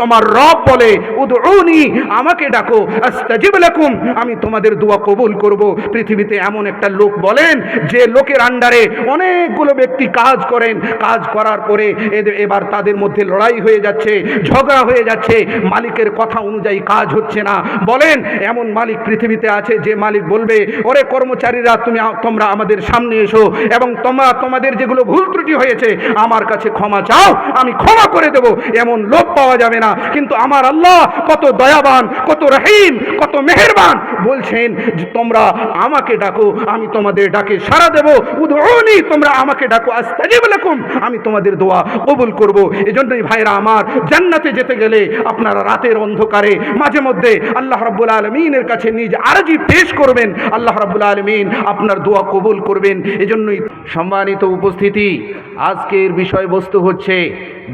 তোমার রব বলে উদউনি, আমাকে ডাকো, আস্তাজিব লাকুম, আমি তোমাদের দোয়া কবুল করব। পৃথিবীতে এমন একটা লোক বলেন যে লোকের আন্ডারে অনেকগুলো ব্যক্তি কাজ করেন, কাজ করার পরে এবার তাদের মধ্যে লড়াই হয়ে যাচ্ছে, ঝগড়া হয়ে যাচ্ছে, মালিকের কথা অনুযায়ী কাজ হচ্ছে না। বলেন এমন মালিক পৃথিবীতে আছে যে মালিক বলবে ওরে কর্মচারীরা তোমরা আমাদের সামনে এসো এবং তোমাদের যেগুলো ভুল ত্রুটি হয়েছে আমার কাছে ক্ষমা চাও, আমি ক্ষমা করে দেব। এমন লোক পাওয়া যাবে না। কিন্তু আমার আল্লাহ কত দয়াবান, কত রহিম, কত মেহেরবান, বলছেন যে তোমরা আমাকে ডাকো, আমি তোমাদের ডাকে সাড়া দেব। উদউনি, তোমরা আমাকে ডাকো, আস্তাজিব লাকুম, আমি তোমাদের দোয়া কবুল করব। এজন্যই ভাইরা আমার, জান্নাতে যেতে গেলে আপনারা রাতের অন্ধকারে মাঝে মধ্যে আল্লাহ রাব্বুল আলামিনের কাছে নিজ আরজি পেশ করবেন, আল্লাহ রাব্বুল আলামিন আপনার দোয়া কবুল করবেন। এজন্যই সম্মানিত উপস্থিতি, আজকের বিষয়বস্তু হচ্ছে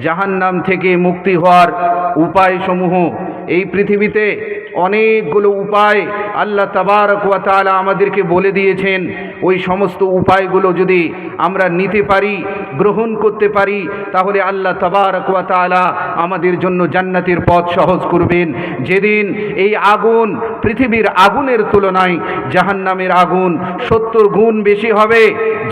জাহান্নাম থেকে মুক্তি হওয়ার উপায়সমূহ। এই পৃথিবীতে অনেকগুলো উপায় আল্লাহ তাবারক ওয়া তাআলা আমাদেরকে বলে দিয়েছেন। ওই সমস্ত উপায়গুলো যদি আমরা নিতে পারি, গ্রহণ করতে পারি, তাহলে আল্লাহ তাবারক ওয়া তাআলা আমাদের জন্য জান্নাতের পথ সহজ করবেন। যেদিন এই আগুন পৃথিবীর আগুনের তুলনায় জাহান্নামের আগুন 70 গুণ বেশি হবে,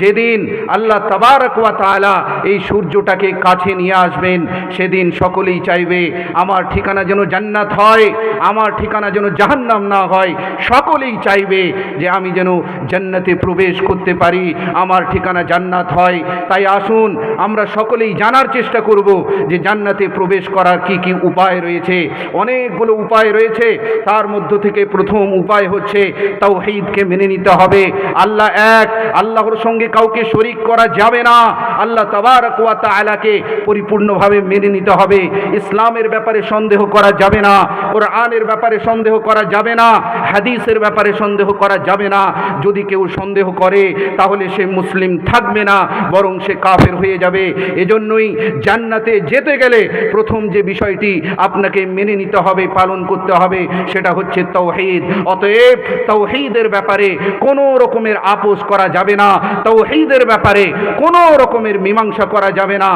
যেদিন আল্লাহ তাবারক ওয়া তাআলা এই সূর্যটাকে কাছে নিয়ে আসবেন, সেদিন সকলেই চাইবে আমার ঠিকানা যেন জান্নাত হয়, আমার ঠিকানা যেন জাহান্নাম না হয়। সকলেই চাইবে যে আমি যেন জান্নাতে প্রবেশ করতে পারি, আমার ঠিকানা জান্নাত হয়। তাই আসুন আমরা সকলেই জানার চেষ্টা করব যে জান্নাতে প্রবেশ করার কি কি উপায় রয়েছে। অনেকগুলো উপায় রয়েছে, তার মধ্য থেকে প্রথম উপায় হচ্ছে তাওহীদকে মেনে নিতে হবে। আল্লাহ এক, আল্লাহর সঙ্গে কাউকে শরীক করা যাবে না। আল্লাহ তাবারক ওয়া তাআলাকে পরিপূর্ণভাবে মেনে নিতে হবে। ইসলামের ব্যাপারে সন্দেহ করা যাবে না, কোরআনের ব্যাপারে সন্দেহ করা যাবে না, হাদিসের ব্যাপারে সন্দেহ করা যাবে না। যদি কেউ সন্দেহ করে তাহলে সে মুসলিম থাকবে না, বরং সে কাফের হয়ে যাবে। এজন্যই জান্নাতে যেতে গেলে প্রথম যে বিষয়টি আপনাকে মেনে নিতে হবে, পালন করতে হবে, সেটা হচ্ছে তাওহীদ। অতএব তাওহীদের ব্যাপারে কোনো রকমের আপোষ করা যাবে না, তাওহীদের ব্যাপারে কোনো রকমের মীমাংসা করা যাবে না।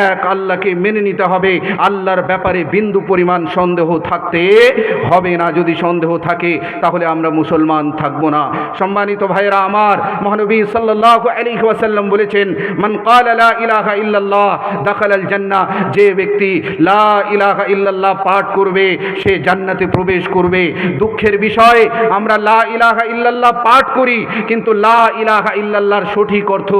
এক আল্লাহকে মেনে নিতে হবে, আল্লাহর ব্যাপারে বিন্দু পরিমাণ সন্দেহ থাকতে হবে না। যদি সন্দেহ থাকে তাহলে আমরা মুসলমান থাকবো না। সম্মানিত ভাইরা আমার, মহানবী সাল্লাল্লাহু আলাইহি ওয়াসাল্লাম বলেছেন, মান ক্বালা লা ইলাহা ইল্লাল্লাহ দাখালাল জান্নাহ, যে ব্যক্তি লা ইলাহা ইল্লাল্লাহ পাঠ করবে সে জান্নাতে প্রবেশ করবে। দুঃখের বিষয়, আমরা লা ইলাহা ইল্লাল্লাহ পাঠ করি কিন্তু লা ইলাহা ইল্লাল্লাহর সঠিক অর্থ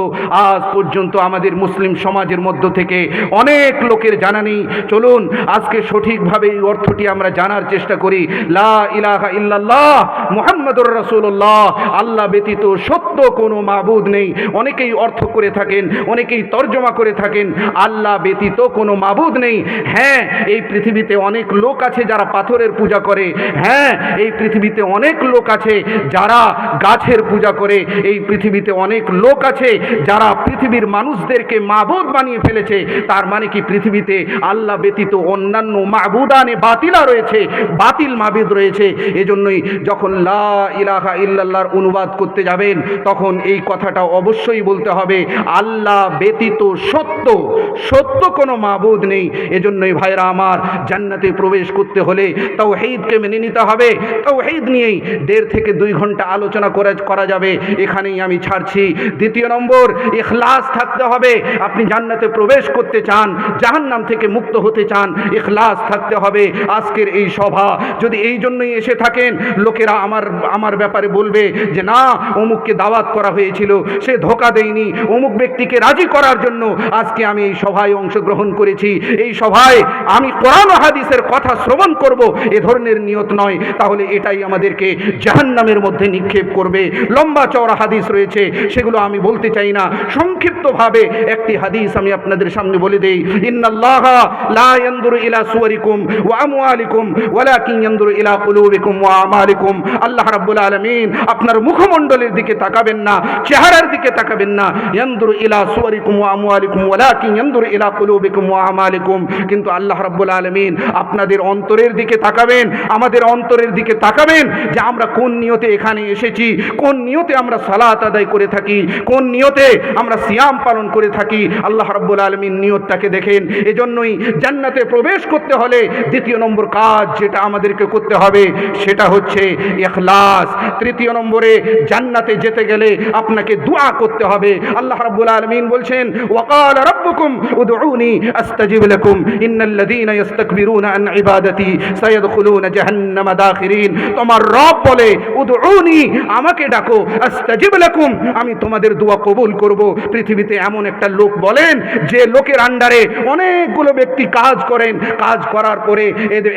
আজ পর্যন্ত আমাদের মুসলিম সমাজের মধ্য থেকে অনেক লোকের জানা নেই। চলুন আজকে সঠিকভাবে এই অর্থটি আমরা জানার চেষ্টা করি। লা ইলাহা ইল্লাল্লাহ মুহাম্মাদুর রাসূলুল্লাহ, আল্লাহ ব্যতীত সত্য কোনো মাবুদ নেই। অনেকেই অর্থ করে থাকেন, অনেকেই তর্জমা করে থাকেন আল্লাহ ব্যতীত কোনো মাবুদ নেই। হ্যাঁ, এই পৃথিবীতে অনেক লোক আছে যারা পাথরের পূজা করে, হ্যাঁ এই পৃথিবীতে অনেক লোক আছে যারা গাছের পূজা করে, এই পৃথিবীতে অনেক লোক আছে যারা পৃথিবীর মানুষদেরকে মাবুদ বানিয়ে ফেলেছে। তার মানে কি পৃথিবীতে আল্লাহ ব্যতীত অন্যান্য মাবুদানে বাতিলা রয়েছে, বাতিল মাবুদ রয়েছে। এজন্যই যখন লা ইলাহা ইল্লাল্লাহর অনুবাদ করতে যাবেন তখন এই কথাটা অবশ্যই বলতে হবে, আল্লাহ ব্যতীত সত্য সত্য কোনো মাবুদ নেই। এজন্যই ভাইরা আমার, জান্নাতে প্রবেশ করতে হলে তাওহীদকে মেনে নিতে হবে। তাওহীদ নিয়েই 1.5 থেকে 2 ঘন্টা আলোচনা করা যাবে, এখানেই আমি ছাড়ছি। দ্বিতীয় নম্বর, ইখলাস থাকতে হবে। আপনি জান্নাতে প্রবেশ করতে চান, জাহান্নাম থেকে মুক্ত হতে চান, ইখলাস থাকতে হবে। আজকের এই সভা যদি এই জন্যই এসে থাকেন, লোকেরা আমার ব্যাপারে বলবে যে না, অমুককে দাওয়াত করা হয়েছিল, সে ধোঁকা দেয়নি, অমুক ব্যক্তিকে রাজি করার জন্য আজকে আমি এই সভায় অংশগ্রহণ করেছি, এই সভায় আমি কোরআন ও হাদিসের কথা শ্রবণ করব, এ ধরনের নিয়ত নয়, তাহলে এটাই আমাদেরকে জাহান্নামের মধ্যে নিক্ষেপ করবে। লম্বা চওড়া হাদিস রয়েছে, সেগুলো আমি বলতে চাই না। সংক্ষিপ্তভাবে একটি হাদিস আমি আপনাদের সামনে বলে দেই। ইন্নাল্লাহা লা ইয়ানজুরু ইলা সুওয়ারিকুম ওয়া আমওয়ালিকুম ওয়ালাকিন ইয়ানজুরু ইলা কুলুবিকুম ওয়া আমালিকুম। আল্লাহ রাব্বুল আলামিন আপনার মুখমণ্ডলের দিকে তাকাবেন না, চেহারার দিকে তাকাবেন না। ইয়ানজুরু ইলা সুওয়ারিকুম ওয়া আমওয়ালিকুম ওয়ালাকিন ইয়ানজুরু ইলা কুলুবিকুম ওয়া আমালিকুম। কিন্তু আল্লাহ রাব্বুল আলামিন আপনাদের অন্তরের দিকে তাকাবেন, আমাদের অন্তরের দিকে তাকাবেন যে আমরা কোন নিয়তে এখানে এসেছি, কোন নিয়তে আমরা সালাত আদায় করে থাকি, কোন নিয়তে আমরা সিয়াম পালন করে থাকি। আল্লাহ রাব্বুল আলামিন নিয়তটাকে দেখেন। এজন্যই জান্নাতে প্রবেশ করতে হলে দ্বিতীয় নম্বর কাজ যেটা আমাদেরকে করতে হবে সেটা হচ্ছে ইখলাস। তৃতীয় নম্বরে জান্নাতে যেতে গেলে আপনাকে দোয়া করতে হবে। আল্লাহ রাব্বুল আলামিন বলছেন ওয়াকালা রাব্বুকুম উদউনি আস্তাজিব লাকুম ইন্নাল্লাযীনা ইস্তাকবিরুনা আন ইবাদাতি সায়াদখুলুনা জাহান্নামা দাখিরিন। তোমার রব বলে উদউনি, আমাকে ডাকো, আস্তাজিব লাকুম, আমি তোমাদের দোয়া কবুল করব। পৃথিবীতে এমন একটা লোক বলেন যে লোকের আন্ডারে অনেকগুলো ব্যক্তি কাজ করেন, কাজ করার পরে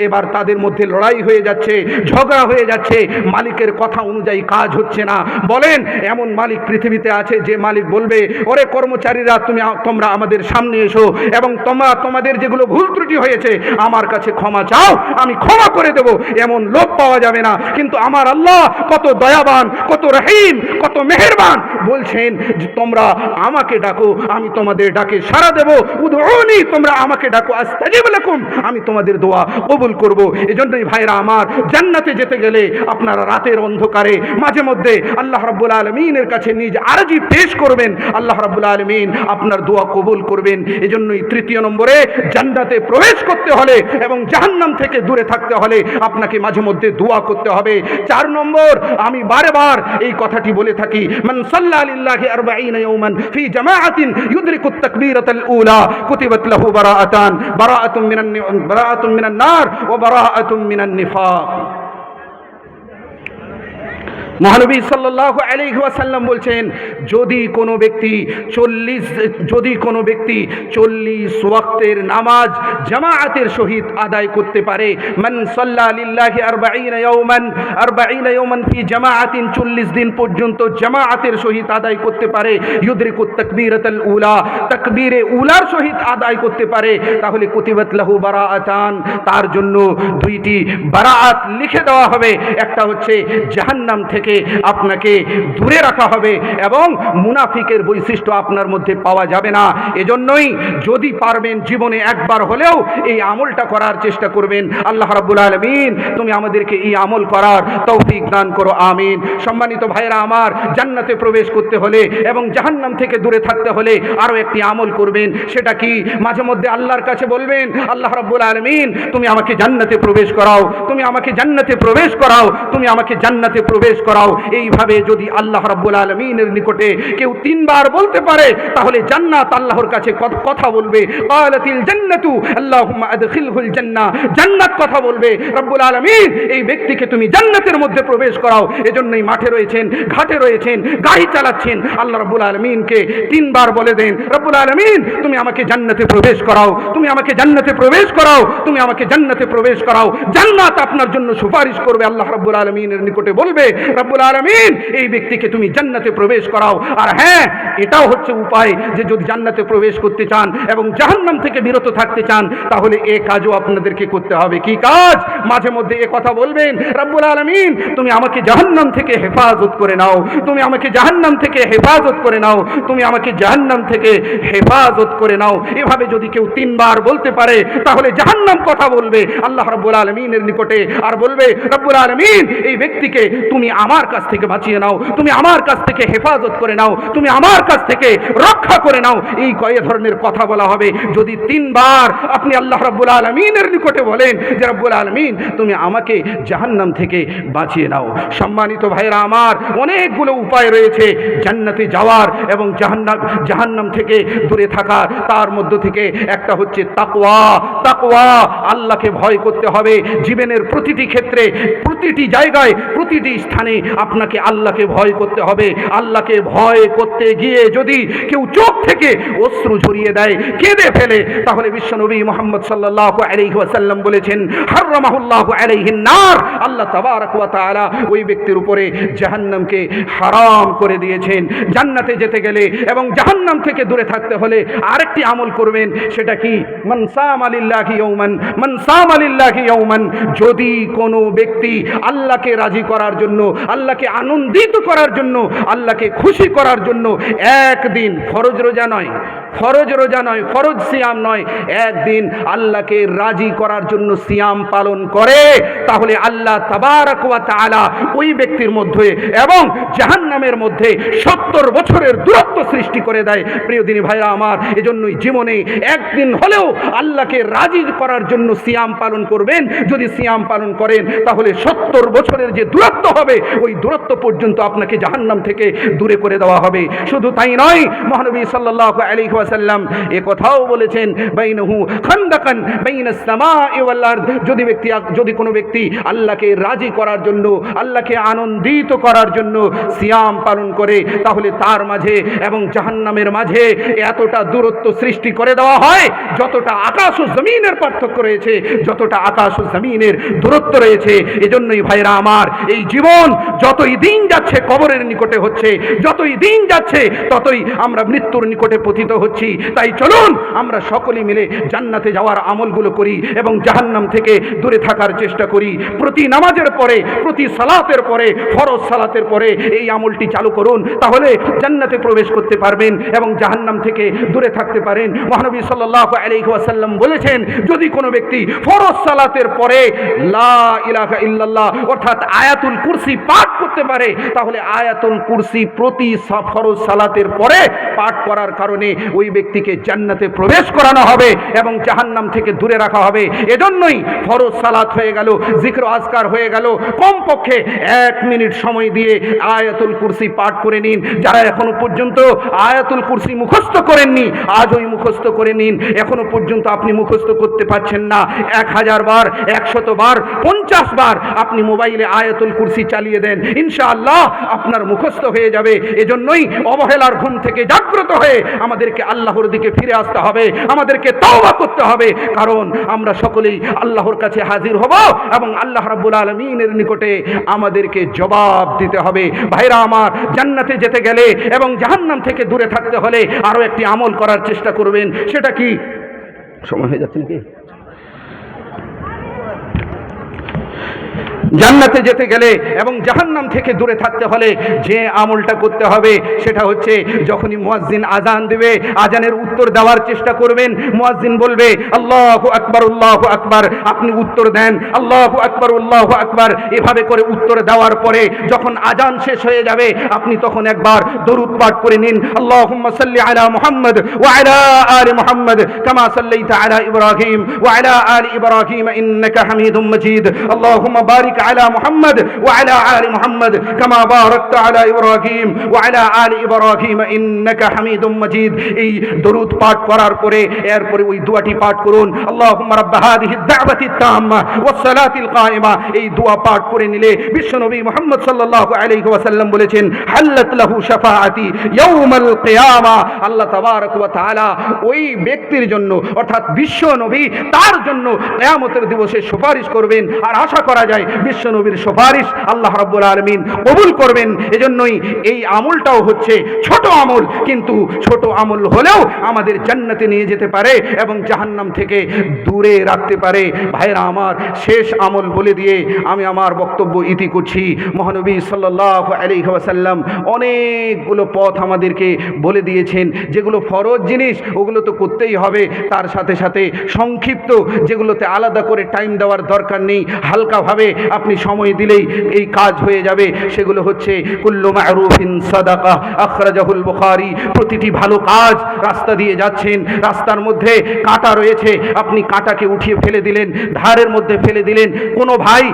এবার তাদের মধ্যে লড়াই হয়ে যাচ্ছে, ঝগড়া হয়ে যাচ্ছে, মালিকের কথা অনুযায়ী কাজ হচ্ছে না। বলেন এমন মালিক পৃথিবীতে আছে যে মালিক বলবে ওরে কর্মচারীরা তোমরা আমাদের সামনে এসো এবং তোমাদের যেগুলো ভুল ত্রুটি হয়েছে আমার কাছে ক্ষমা চাও, আমি ক্ষমা করে দেব। এমন লোক পাওয়া যাবে না। কিন্তু আমার আল্লাহ কত দয়াবান, কত রহিম, কত মেহেরবান, বলছেন যে তোমরা আমাকে ডাকো, আমি তোমাদের ডাকে সাড়া দেব। উদউনি, তোমরা আমাকে ডাকো, আস্তাজিব লাকুম, আমি তোমাদের দোয়া কবুল করব। এজন্যই ভাইরা আমার, জান্নাতে যেতে গেলে আপনারা রাতের অন্ধকারে মাঝে মধ্যে আল্লাহ রাব্বুল আলামিনের কাছে নিজ আরজি পেশ করবেন, আল্লাহ রাব্বুল আলামিন আপনার দোয়া কবুল করবেন। এজন্যই তৃতীয় নম্বরে জান্নাতে প্রবেশ করতে হলে এবং জাহান্নাম থেকে দূরে থাকতে হলে আপনাকে মাঝে মধ্যে দোয়া করতে হবে। 4 নম্বর, আমি বারবার এই কথাটি বলে থাকি, মান সাল্লা লিল্লাহি 40 ইয়াওমান ফি জামাআতিন ইউদরিকুত তাকবীরাতাল উলা কুতিবাত লাহু বারাআতুন মিনান নার ওয়া বারাআতুন মিনান নিফাক। মহানবী সাল্লাল্লাহু আলাইহি ওয়াসাল্লাম বলছেন যদি কোনো ব্যক্তি 40 ওয়াক্তের নামাজ জামাআতের সহিত আদায় করতে পারে, মান সাল্লা লিল্লাহি 40 ইয়াওমান ফি জামাআতিন, 40 দিন পর্যন্ত জামাআতের সহিত আদায় করতে পারে, ইউদরিকুত তাকবীরাতাল উলা, তাকবীরে উলার সহিত আদায় করতে পারে, তাহলে কুতিবাত লাহু বারাআতান, তার জন্য 2টি বারাআত লিখে দেওয়া হবে। একটা হচ্ছে জাহান্নাম থেকে আপনাকে দূরে রাখা হবে এবং মুনাফিকের বৈশিষ্ট্য আপনার মধ্যে পাওয়া যাবে না। এজন্যই যদি পারবেন জীবনে একবার হলেও এই আমলটা করার চেষ্টা করবেন। আল্লাহ রাব্বুল আলামিন তুমি আমাদেরকে এই আমল করার তৌফিক দান করো, আমিন। সম্মানিত ভাইরা আমার, জান্নাতে প্রবেশ করতে হলে এবং জাহান্নাম থেকে দূরে থাকতে হলে আরো একটি আমল করবেন। সেটা কি? মাঝে মধ্যে আল্লাহর কাছে বলবেন, আল্লাহ রাব্বুল আলামিন তুমি আমাকে জান্নাতে প্রবেশ করাও, তুমি আমাকে জান্নাতে প্রবেশ করাও, তুমি আমাকে জান্নাতে প্রবেশ করাও। এইভাবে যদি আল্লাহ রাব্বুল আলামিনের নিকটে কেউ 3 বার বলতে পারে তাহলে জান্নাত আল্লাহর কাছে কথা বলবে। ক্বালাতিল জান্নাতু আল্লাহুম্মা আদখিলহুল জান্নাহ, জান্নাত কথা বলবে, রব্বুল আলামিন এই ব্যক্তিকে তুমি জান্নাতের মধ্যে প্রবেশ করাও। এজন্যই মাঠে রয়েছেন, ঘাটে রয়েছেন, গাড়ি চালাচ্ছেন, আল্লাহ রাব্বুল আলামিনকে 3 বার বলে দেন, রব্বুল আলামিন তুমি আমাকে জান্নাতে প্রবেশ করাও, তুমি আমাকে জান্নাতে প্রবেশ করাও, তুমি আমাকে জান্নাতে প্রবেশ করাও। জান্নাত আপনার জন্য সুপারিশ করবে, আল্লাহ রাব্বুল আলামিনের নিকটে বলবে রব্বুল আলামিন এই ব্যক্তিকে তুমি জান্নাতে প্রবেশ করাও। আর হ্যাঁ, এটাও হচ্ছে উপায় যে যদি জান্নাতে প্রবেশ করতে চান এবং জাহান্নাম থেকে বিরত থাকতে চান তাহলে এই কাজও আপনাদেরকে করতে হবে। কি কাজ? মাঝে মধ্যে এই কথা বলবেন, রব্বুল আলামিন তুমি আমাকে জাহান্নাম থেকে হেফাজত করে নাও, তুমি আমাকে জাহান্নাম থেকে হেফাজত করে নাও, তুমি আমাকে জাহান্নাম থেকে হেফাজত করে নাও। এভাবে যদি কেউ 3 বার বলতে পারে তাহলে জাহান্নাম কথা বলবে আল্লাহ রাব্বুল আলামিনের নিকটে আর বলবে, রব্বুল আলামিন এই ব্যক্তিকে তুমি আমার কাছ থেকে বাঁচিয়ে নাও, তুমি আমার কাছ থেকে হেফাজত করে নাও, তুমি আমার কাছ থেকে রক্ষা করে নাও। এই কয় ধরনের কথা বলা হবে। যদি 3 বার আপনি আল্লাহ রাব্বুল আলামিনের নিকটে বলেন যে রব্বুল আলামিন তুমি আমাকে জাহান্নাম থেকে বাঁচিয়ে নাও। সম্মানিত ভাইরা আমার, অনেকগুলো উপায় রয়েছে জান্নাতে যাওয়ার এবং জাহান্নাম থেকে দূরে থাকার। তার মধ্য থেকে একটা হচ্ছে তাকওয়া। তাকওয়া, আল্লাহকে ভয় করতে হবে। জীবনের প্রতিটি ক্ষেত্রে, প্রতিটি জায়গায়, প্রতিটি স্থানে আপনাকে আল্লাহকে ভয় করতে হবে। আল্লাহকে ভয় করতে গিয়ে যদি কেউ চোখ থেকে অশ্রু ঝরিয়ে দেয়, কেঁদে ফেলে, তাহলে বিশ্বনবী মুহাম্মদ সাল্লাল্লাহু আলাইহি ওয়াসাল্লাম বলেছেন, হারামাহুল্লাহু আলাইহিন নার, আল্লাহ তাবারক ওয়া তাআলা ওই ব্যক্তির উপরে জাহান্নামকে হারাম করে দিয়েছেন। জান্নাতে যেতে গেলে এবং জাহান্নাম থেকে দূরে থাকতে হলে আরেকটি আমল করবেন, সেটা কি? মান সামা লিল্লাহি ইয়াওমান, মান সামা লিল্লাহি ইয়াওমান, যদি কোনো ব্যক্তি আল্লাহকে রাজি করার জন্য, আল্লাহকে আনন্দিত করার জন্য, আল্লাহকে খুশি করার জন্য একদিন, ফরজ রোজা নয়, ফরজ রোজা নয়, ফরজ সিয়াম নয়, একদিন আল্লাহকে রাজি করার জন্য সিয়াম পালন করে, তাহলে আল্লাহ তাবারক ওয়া তাআলা ওই ব্যক্তির মধ্যে এবং জাহান্নামের মধ্যে 70 বছরের দূরত্ব সৃষ্টি করে দেয়। প্রিয় দিনী ভাইরা আমার, এজন্যই জীবনে একদিন হলেও আল্লাহকে রাজি করার জন্য সিয়াম পালন করবেন। যদি সিয়াম পালন করেন তাহলে 70 বছরের যে দূরত্ব হবে, ওই দূরত্ব পর্যন্ত আপনাকে জাহান্নাম থেকে দূরে করে দেওয়া হবে। শুধু তাই নয়, মহানবী সাল্লাল্লাহু আলাইহি ওয়াসাল্লাম এ কথাও বলেছেন, বাইনহু খান্দাকান বাইনাস সামাই ওয়াল আরদ, যদি কোনো ব্যক্তি আল্লাহকে রাজি করার জন্য, আল্লাহকে আনন্দিত করার জন্য সিয়াম পালন করে, তাহলে তার মাঝে এবং জাহান্নামের মাঝে এতটা দূরত্ব সৃষ্টি করে দেওয়া হয়, যতটা আকাশ ও জমিনের পার্থক্য রয়েছে, যতটা আকাশ ও জমিনের দূরত্ব রয়েছে। এজন্যই ভাইরা আমার, এই জীবন যতই দিন যাচ্ছে কবরের নিকটে হচ্ছে, যতই দিন যাচ্ছে ততই আমরা মৃত্যুর নিকটে পতিত হচ্ছি। তাই চলুন আমরা সকলে মিলে জান্নাতে যাওয়ার আমলগুলো করি এবং জাহান্নাম থেকে দূরে থাকার চেষ্টা করি। প্রতি নামাজের পরে, প্রতি সালাতের পরে, ফরজ সালাতের পরে এই আমলটি চালু করুন, তাহলে জান্নাতে প্রবেশ করতে পারবেন এবং জাহান্নাম থেকে দূরে থাকতে পারেন। মহানবী সাল্লাল্লাহু আলাইহি ওয়াসাল্লাম বলেছেন, যদি কোনো ব্যক্তি ফরজ সালাতের পরে লা ইলাহা ইল্লাল্লাহ অর্থাৎ আয়াতুল কুরসি পাঠ করতে পারে, তাহলে আয়াতুল কুরসি প্রতি ফরজ সালাতের পরে পাঠ করার কারণে ওই ব্যক্তিকে জান্নাতে প্রবেশ করানো হবে এবং জাহান্নাম থেকে দূরে রাখা হবে। এজন্যই ফরজ সালাত হয়ে গেল, জিক্র আজকার হয়ে গেল, কমপক্ষে 1 মিনিট সময় দিয়ে আয়াতুল কুরসি পাঠ করে নিন। যারা এখনো পর্যন্ত আয়াতুল কুরসি মুখস্থ করেননি, আজই মুখস্থ করে নিন। এখনো পর্যন্ত আপনি মুখস্থ করতে পারছেন না, 1000 বার, 100 বার, 50 বার আপনি মোবাইলে আয়াতুল কুরসি চালিয়ে দেন, ইনশাআল্লাহ আপনার মুখস্থ হয়ে যাবে। এজন্যই অবহেলার ঘুম থেকে জাগ্রত হয়ে আমাদেরকে আল্লাহর দিকে ফিরে আসতে হবে, আমাদেরকে তওবা করতে হবে, কারণ আমরা সকলেই আল্লাহর কাছে হাজির হব এবং আল্লাহ রাব্বুল আলামিনের নিকটে আমাদেরকে জবাব দিতে হবে। ভাইরা আমার, জান্নাতে যেতে গেলে এবং জাহান্নাম থেকে দূরে থাকতে হলে আরো একটি আমল করার চেষ্টা করবেন। সেটা কি? সময় হয়ে যাচ্ছে নাকি? জান্নাতে যেতে গেলে এবং জাহান্নাম থেকে দূরে থাকতে হলে যে আমলটা করতে হবে সেটা হচ্ছে, যখনই মুয়াজ্জিন আজান দেবে, আজানের উত্তর দেওয়ার চেষ্টা করবেন। মুয়াজ্জিন বলবে আল্লাহু আকবার, আল্লাহু আকবার, আপনি উত্তর দেন আল্লাহু আকবার, আল্লাহু আকবার। এভাবে করে উত্তর দেওয়ার পরে যখন আজান শেষ হয়ে যাবে, আপনি তখন একবার দরুদ পাঠ করে নিন, আল্লাহুম্মা সাল্লি আলা মুহাম্মদ ওয়া আলা আলি মুহাম্মদ কামা সাল্লাইতা আলা ইব্রাহিম ওয়া আলা আলি ইব্রাহিম ইন্নাকা হামিদুম মাজিদ। আল্লাহুম্মা বারিক على محمد وعلى آل محمد كما باركت على إبراهيم وعلى آل إبراهيم إنك حميد مجيد। এই দরুদ পাঠ করার পরে এরপরে ওই দোয়াটি পাঠ করুন, আল্লাহুম্মা রাব্ব হাযিহি দাওয়াতি তাম্মা ওয়াস সালাতিল কায়িমা। এই দোয়া পাঠ করে নিলে বিশ্বনবী মুহাম্মদ সাল্লাল্লাহু আলাইহি ওয়াসাল্লাম বলেছেন, হাল্লাত লাহু শাফাআতি ইয়াউমাল কিয়ামা। আল্লাহ তাবারক ওয়া তাআলা ওই ব্যক্তির জন্য অর্থাৎ বিশ্বনবী তার জন্য কিয়ামতের দিবসে সুপারিশ করবেন। আর আশা করা যায় বিশ্বনবীর সুপারিশ আল্লাহ রাব্বুল আলামিন কবুল করবেন। এজন্যই এই আমলটাও হচ্ছে ছোট আমল, কিন্তু ছোট আমল হলেও আমাদের জান্নাতে নিয়ে যেতে পারে এবং জাহান্নাম থেকে দূরে রাখতে পারে। ভাইরা আমার, শেষ আমল বলে দিয়ে আমি আমার বক্তব্য ইতি করছি। মহানবী সাল্লাল্লাহু আলাইহি ওয়াসাল্লাম অনেকগুলো পথ আমাদেরকে বলে দিয়েছেন, যেগুলো ফরজ জিনিস ওগুলো তো করতেই হবে, তার সাথে সাথে সংক্ষিপ্ত যেগুলোতে আলাদা করে টাইম দেওয়ার দরকার নেই, হালকাভাবে আপনি সময় দিলেই এই কাজ হয়ে যাবে, সেগুলো হচ্ছে কুল্লু মা'রুফিন সাদাকা আখরাজাহুল বুখারী। প্রতিটি ভালো কাজ, রাস্তা দিয়ে যাচ্ছেন, রাস্তার মধ্যে কাঁটা রয়েছে, আপনি কাঁটাকে উঠিয়ে ফেলে দিলেন, ধারের মধ্যে ফেলে দিলেন। কোনো ভাই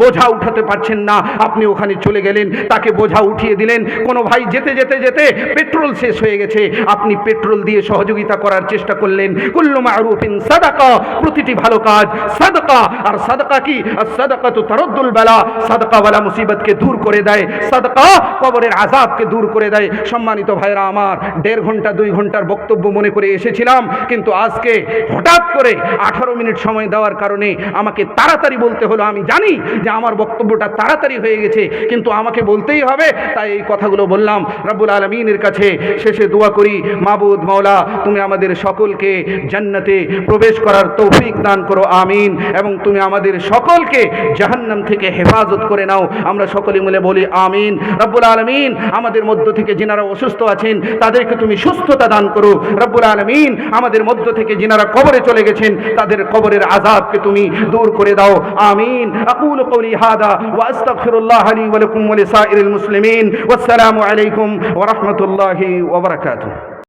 বোঝা উঠাতে পারছেন না, আপনি ওখানে চলে গেলেন, তাকে বোঝা উঠিয়ে দিলেন। কোনো ভাই যেতে যেতে যেতে পেট্রোল শেষ হয়ে গেছে, আপনি পেট্রোল দিয়ে সহযোগিতা করার চেষ্টা করলেন। কুল্লু মা'রুফিন সাদাকা, প্রতিটি ভালো কাজ সাদাকা। আর সাদাকা কি? আর সাদাকাতু তারুদ্দুল বালা, সাদকা ওয়ালা মুসিবতকে দূর করে দেয়, সাদকা কবরের আযাবকে দূর করে দেয়। সম্মানিত ভাইরা আমার, 1.5 ঘন্টা 2 ঘন্টার বক্তব্য মনে করে এসেছিলাম, কিন্তু আজকে হঠাৎ করে 18 মিনিট সময় দেওয়ার কারণে আমাকে তাড়াতাড়ি বলতে হলো। আমি জানি যে আমার বক্তব্যটা তাড়াতাড়ি হয়ে গেছে, কিন্তু আমাকে বলতেই হবে, তাই এই কথাগুলো বললাম। রব্বুল আলামিনের কাছে শেষে দোয়া করি, মাবুদ মাওলা, তুমি আমাদের সকলকে জান্নাতে প্রবেশ করার তৌফিক দান করো, আমিন। এবং তুমি আমাদের সকলকে জাহান্নাম থেকে হেফাজত করে নাও, আমরা সকলে মিলে বলি আমিন। রব্বুল আলামিন, আমাদের মধ্য থেকে যিনারা অসুস্থ আছেন তাদেরকে তুমি সুস্থতা দান করো। রব্বুল আলামিন, আমাদের মধ্য থেকে যিনারা কবরে চলে গেছেন তাদের কবরের আযাবকে তুমি দূর করে দাও, আমিন। আকুলু কওলি হাদা ওয়া আস্তাগফিরুল্লাহ লি ওয়া লাকুম ওয়া লিসাইরিল মুসলিমিন। ওয়াসসালামু আলাইকুম ওয়া রাহমাতুল্লাহি ওয়া বারাকাতুহু।